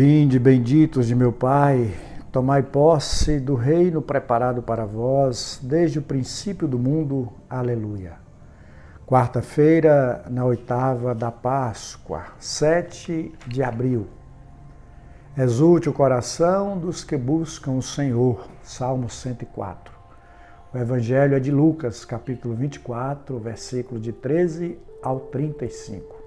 Vinde, benditos de meu Pai, tomai posse do reino preparado para vós desde o princípio do mundo. Aleluia. Quarta-feira, na oitava da Páscoa, 7 de abril. Exulte o coração dos que buscam o Senhor. Salmo 104. O Evangelho é de Lucas, capítulo 24, versículo de 13 ao 35.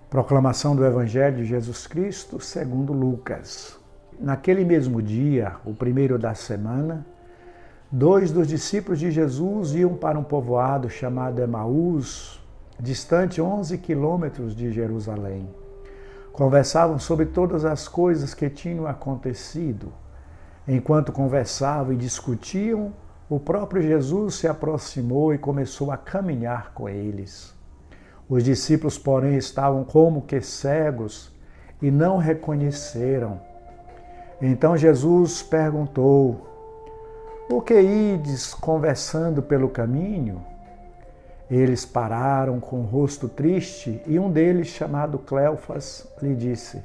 Proclamação do Evangelho de Jesus Cristo segundo Lucas. Naquele mesmo dia, o primeiro da semana, 2 dos discípulos de Jesus iam para um povoado chamado Emaús, distante 11 quilômetros de Jerusalém. Conversavam sobre todas as coisas que tinham acontecido. Enquanto conversavam e discutiam, o próprio Jesus se aproximou e começou a caminhar com eles. Os discípulos, porém, estavam como que cegos e não reconheceram. Então Jesus perguntou: "O que ides conversando pelo caminho?" Eles pararam com o rosto triste e um deles, chamado Cleofas, lhe disse: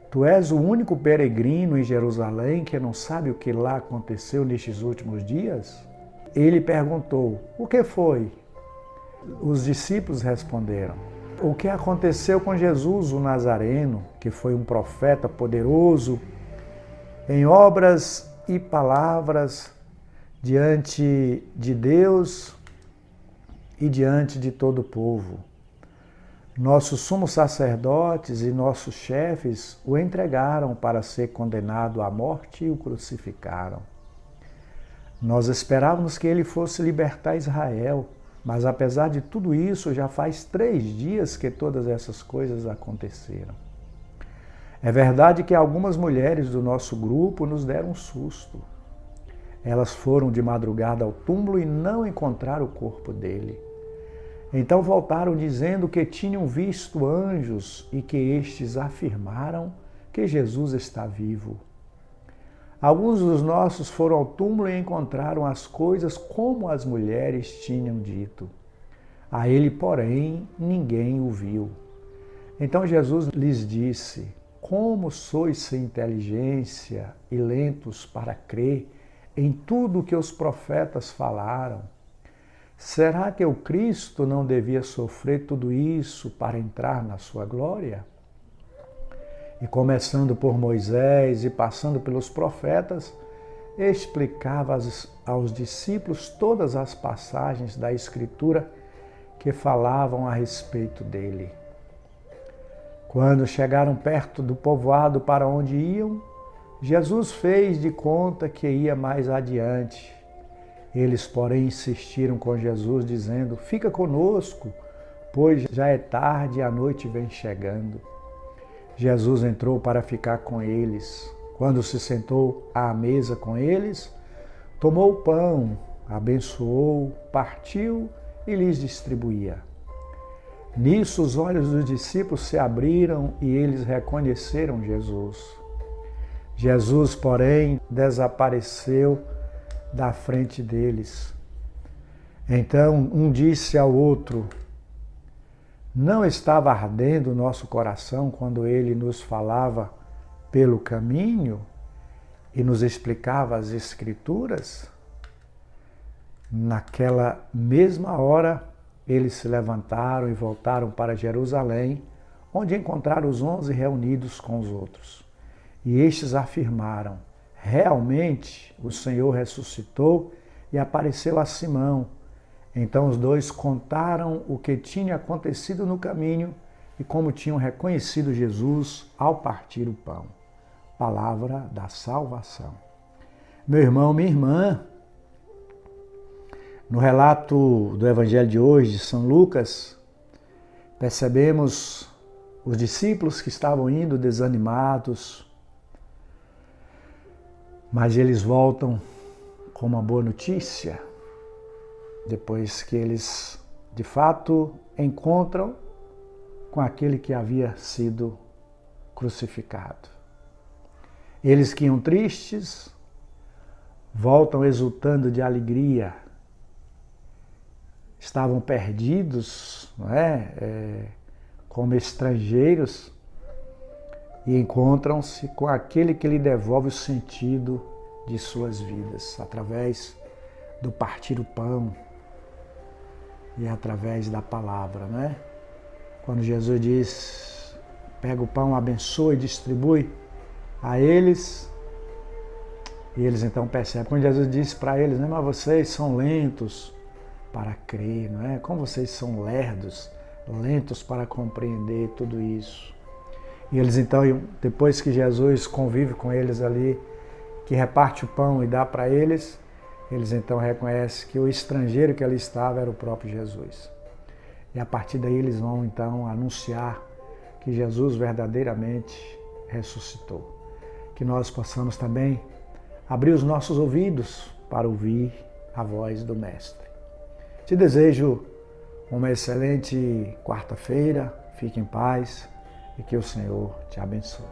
"Tu és o único peregrino em Jerusalém que não sabe o que lá aconteceu nestes últimos dias?" Ele perguntou: "O que foi?" Os discípulos responderam: "O que aconteceu com Jesus, o Nazareno, que foi um profeta poderoso em obras e palavras diante de Deus e diante de todo o povo. Nossos sumos sacerdotes e nossos chefes o entregaram para ser condenado à morte e o crucificaram. Nós esperávamos que ele fosse libertar Israel, mas apesar de tudo isso, já faz 3 dias que todas essas coisas aconteceram. É verdade que algumas mulheres do nosso grupo nos deram um susto. Elas foram de madrugada ao túmulo e não encontraram o corpo dele. Então voltaram dizendo que tinham visto anjos e que estes afirmaram que Jesus está vivo. Alguns dos nossos foram ao túmulo e encontraram as coisas como as mulheres tinham dito. A ele, porém, ninguém o viu. Então Jesus lhes disse: "Como sois sem inteligência e lentos para crer em tudo o que os profetas falaram? Será que o Cristo não devia sofrer tudo isso para entrar na sua glória?" E começando por Moisés e passando pelos profetas, explicava aos discípulos todas as passagens da Escritura que falavam a respeito dele. Quando chegaram perto do povoado para onde iam, Jesus fez de conta que ia mais adiante. Eles, porém, insistiram com Jesus, dizendo: "Fica conosco, pois já é tarde e a noite vem chegando." Jesus entrou para ficar com eles. Quando se sentou à mesa com eles, tomou o pão, abençoou, partiu e lhes distribuía. Nisso os olhos dos discípulos se abriram e eles reconheceram Jesus. Jesus, porém, desapareceu da frente deles. Então um disse ao outro: "Não estava ardendo o nosso coração quando ele nos falava pelo caminho e nos explicava as Escrituras?" Naquela mesma hora, eles se levantaram e voltaram para Jerusalém, onde encontraram os 11 reunidos com os outros. E estes afirmaram: "Realmente o Senhor ressuscitou e apareceu a Simão." Então os dois contaram o que tinha acontecido no caminho e como tinham reconhecido Jesus ao partir o pão. Palavra da salvação. Meu irmão, minha irmã, no relato do Evangelho de hoje, de São Lucas, percebemos os discípulos que estavam indo desanimados, mas eles voltam com uma boa notícia, depois que eles, de fato, encontram com aquele que havia sido crucificado. Eles que iam tristes, voltam exultando de alegria. Estavam perdidos, não é? Como estrangeiros, e encontram-se com aquele que lhe devolve o sentido de suas vidas, através do partir o pão e através da palavra, né? Quando Jesus diz, pega o pão, abençoa e distribui a eles, e eles então percebem. Quando Jesus disse para eles, né, mas vocês são lentos para crer, não é? Como vocês são lerdos, lentos para compreender tudo isso. E eles então, depois que Jesus convive com eles ali, que reparte o pão e dá para eles então reconhecem que o estrangeiro que ali estava era o próprio Jesus. E a partir daí eles vão então anunciar que Jesus verdadeiramente ressuscitou. Que nós possamos também abrir os nossos ouvidos para ouvir a voz do Mestre. Te desejo uma excelente quarta-feira, fique em paz e que o Senhor te abençoe.